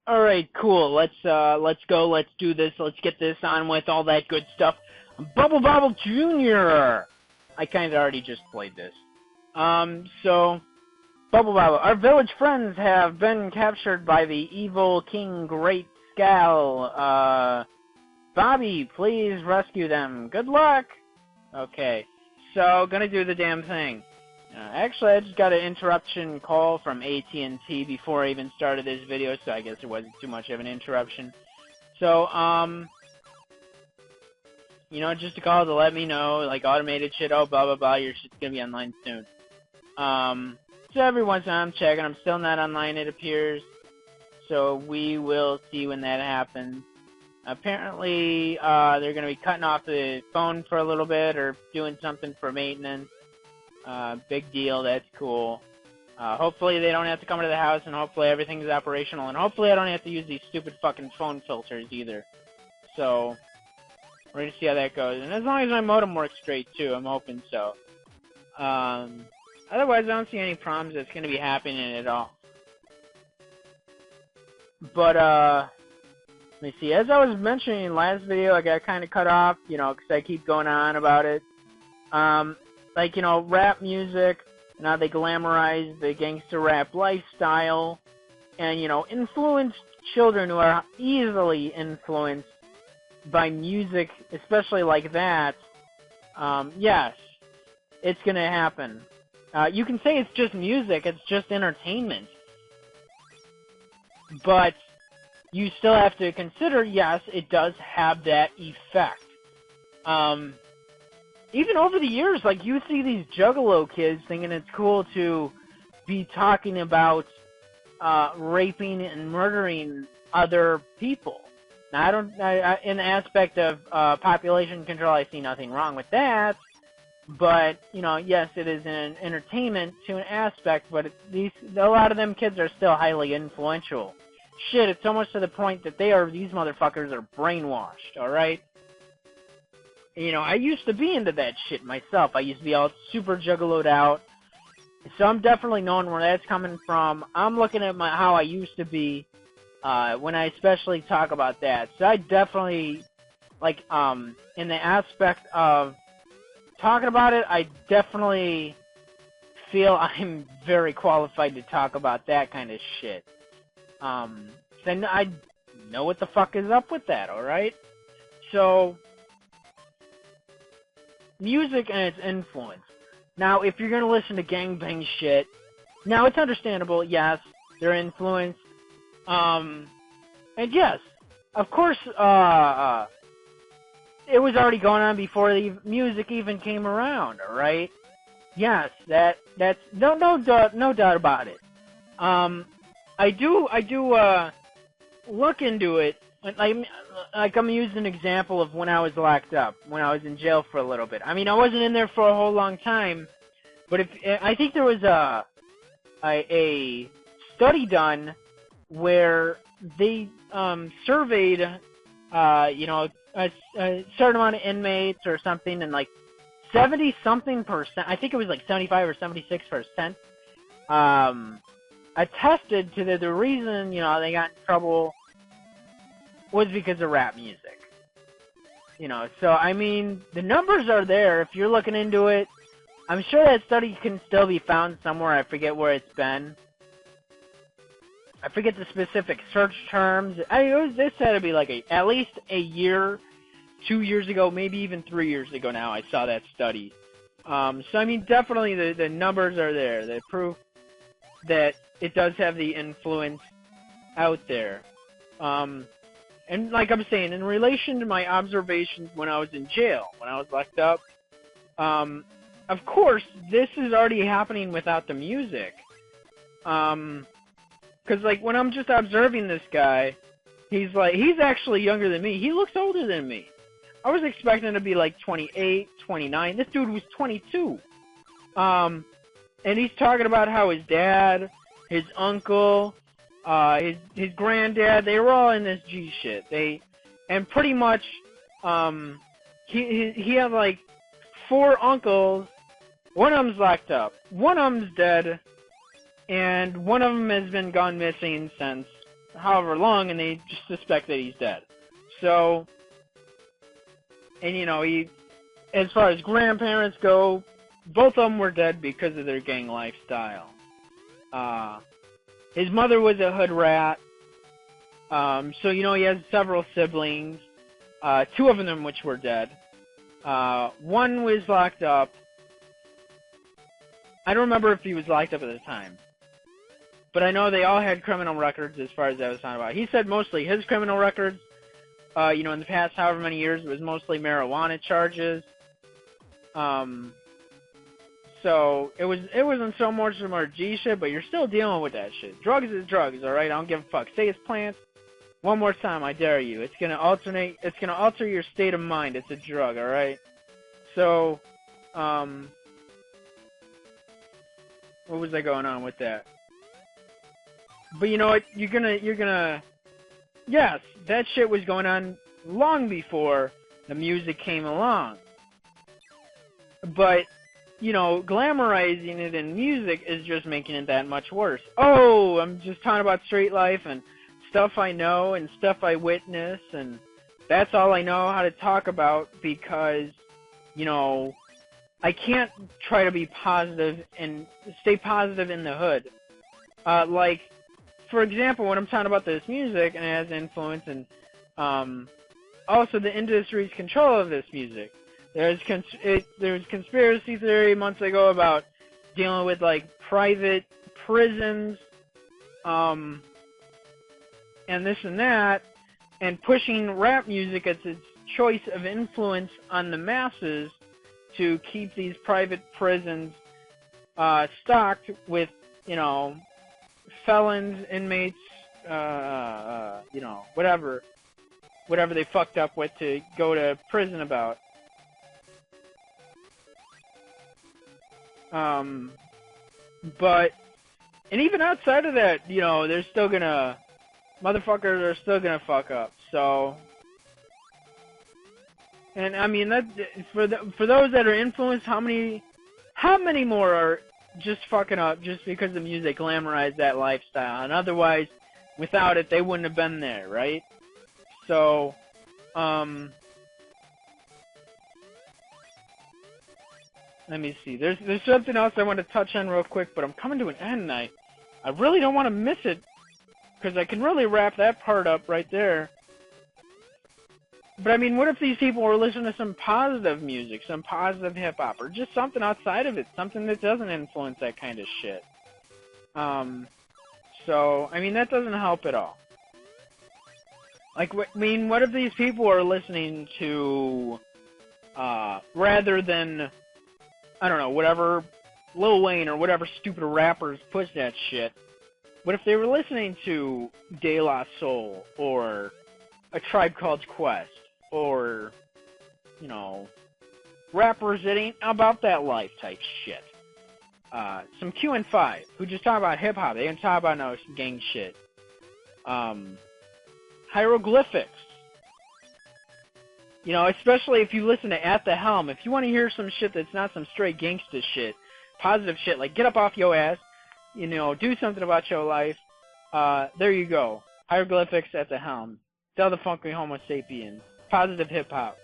Alright, cool. Let's go, let's do this, let's get this on with, all that good stuff. Bobble Jr. I kinda already just played this. So, Bobble, our village friends have been captured by the evil King Great Skal. Bobby, please rescue them. Good luck! Okay, so, gonna do the damn thing. Actually, I just got an interruption call from AT&T before I even started this video, so I guess it wasn't too much of an interruption. So, you know, just a call to let me know, like, automated shit, oh, blah, blah, blah, your shit's gonna be online soon. So every once in a while I'm checking, I'm still not online, it appears. So we will see when that happens. Apparently, they're gonna be cutting off the phone for a little bit, or doing something for maintenance. Big deal, that's cool. Hopefully they don't have to come to the house, and hopefully everything's operational, and hopefully I don't have to use these stupid fucking phone filters either. So, we're gonna see how that goes. And as long as my modem works straight too, I'm hoping so. Otherwise I don't see any problems that's gonna be happening at all. But, let me see, as I was mentioning in the last video, I got kinda cut off, you know, because I keep going on about it. Like, you know, rap music, now they glamorize the gangster rap lifestyle, and, you know, influence children who are easily influenced by music, especially like that. Yes, it's gonna happen. You can say it's just music, it's just entertainment. But you still have to consider, yes, it does have that effect. Even over the years, like, you see these Juggalo kids thinking it's cool to be talking about raping and murdering other people. Now, in the aspect of population control, I see nothing wrong with that. But, you know, yes, it is an entertainment to an aspect, but a lot of them kids are still highly influential. Shit, it's almost to the point that these motherfuckers are brainwashed, alright? You know, I used to be into that shit myself. I used to be all super juggaloed out. So I'm definitely knowing where that's coming from. I'm looking at how I used to be when I especially talk about that. So I definitely, like, in the aspect of talking about it, I definitely feel I'm very qualified to talk about that kind of shit. Then I know what the fuck is up with that, alright? So, music and its influence. Now, if you're gonna listen to gangbang shit, now it's understandable, yes, they're influenced. And yes, of course, it was already going on before the music even came around, alright? Yes, that's no doubt about it. I do look into it. Like, I'm using an example of when I was locked up, when I was in jail for a little bit. I mean, I wasn't in there for a whole long time, but I think there was a study done where they surveyed, you know, a certain amount of inmates or something, and like 70-something%, I think it was like 75 or 76%, attested to the reason, you know, they got in trouble was because of rap music. You know, so, I mean, the numbers are there if you're looking into it. I'm sure that study can still be found somewhere. I forget where it's been. I forget the specific search terms. This had to be like at least a year, 2 years ago, maybe even 3 years ago now, I saw that study. So, I mean, definitely the numbers are there. The proof that it does have the influence out there. And like I'm saying, in relation to my observations when I was in jail, when I was locked up, of course, this is already happening without the music. Cause like, when I'm just observing this guy, he's actually younger than me. He looks older than me. I was expecting to be like 28, 29. This dude was 22. And he's talking about how his dad, his uncle, his granddad, they were all in this G shit. And pretty much, he had like 4 uncles. One of them's locked up. One of them's dead. And one of them has been gone missing since however long, and they just suspect that he's dead. So, and you know, as far as grandparents go, both of them were dead because of their gang lifestyle. His mother was a hood rat, so you know he has several siblings. Two of them which were dead. One was locked up. I don't remember if he was locked up at the time. But I know they all had criminal records as far as that was talking about. He said mostly his criminal records, you know, in the past however many years, it was mostly marijuana charges. So it wasn't so much more G shit, but you're still dealing with that shit. Drugs is drugs, alright? I don't give a fuck. Say it's plants. One more time, I dare you. It's gonna alter your state of mind. It's a drug, alright? So, what was I going on with that? But you know what? You're gonna, yes, that shit was going on long before the music came along. But, you know, glamorizing it in music is just making it that much worse. Oh, I'm just talking about street life and stuff I know and stuff I witness, and that's all I know how to talk about because, you know, I can't try to be positive and stay positive in the hood. Like, for example, when I'm talking about this music and it has influence and also the industry's control of this music. There's conspiracy theory months ago about dealing with like private prisons and this and that, and pushing rap music as its choice of influence on the masses to keep these private prisons stocked with, you know, felons, inmates, you know, whatever they fucked up with to go to prison about. But, and even outside of that, you know, motherfuckers are still gonna fuck up, so. And I mean, that, for those that are influenced, how many more are just fucking up just because the music glamorized that lifestyle, and otherwise, without it, they wouldn't have been there, right? So, let me see. There's something else I want to touch on real quick, but I'm coming to an end, and I really don't want to miss it, because I can really wrap that part up right there. But I mean, what if these people were listening to some positive music, some positive hip-hop, or just something outside of it, something that doesn't influence that kind of shit? So, I mean, that doesn't help at all. Like, I mean, what if these people are listening to, rather than, I don't know, whatever, Lil Wayne or whatever stupid rappers push that shit, what if they were listening to De La Soul, or A Tribe Called Quest, or, you know, rappers that ain't about that life type shit. Some Q&5, who just talk about hip-hop, they don't talk about no gang shit. Hieroglyphics. You know, especially if you listen to At the Helm, if you want to hear some shit that's not some straight gangsta shit, positive shit, like get up off your ass, you know, do something about your life, there you go. Hieroglyphics, At the Helm. Del the Funky Homo Sapiens. Positive hip-hop.